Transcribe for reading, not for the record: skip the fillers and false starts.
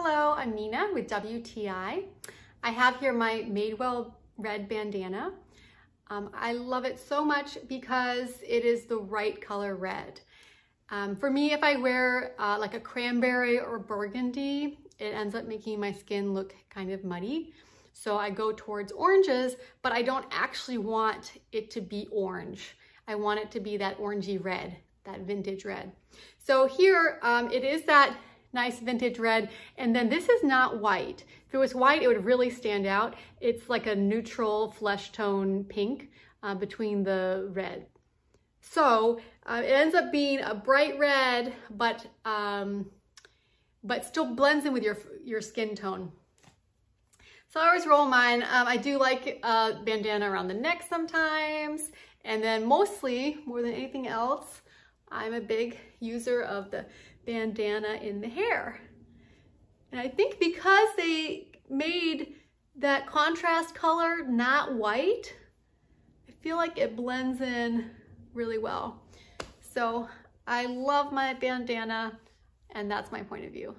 Hello, I'm Nina with WTI. I have here my Madewell red bandana. I love it so much because it is the right color red. For me, if I wear like a cranberry or burgundy, it ends up making my skin look kind of muddy. So I go towards oranges, but I don't actually want it to be orange. I want it to be that orangey red, that vintage red. So here it is that nice vintage red, and then this is not white. If it was white, it would really stand out. It's like a neutral flesh tone pink between the red. So it ends up being a bright red, but still blends in with your skin tone. So I always roll mine. I do like a bandana around the neck sometimes, and then mostly, more than anything else, I'm a big user of the bandana in the hair. And I think because they made that contrast color not white, I feel like it blends in really well. So I love my bandana, and that's my point of view.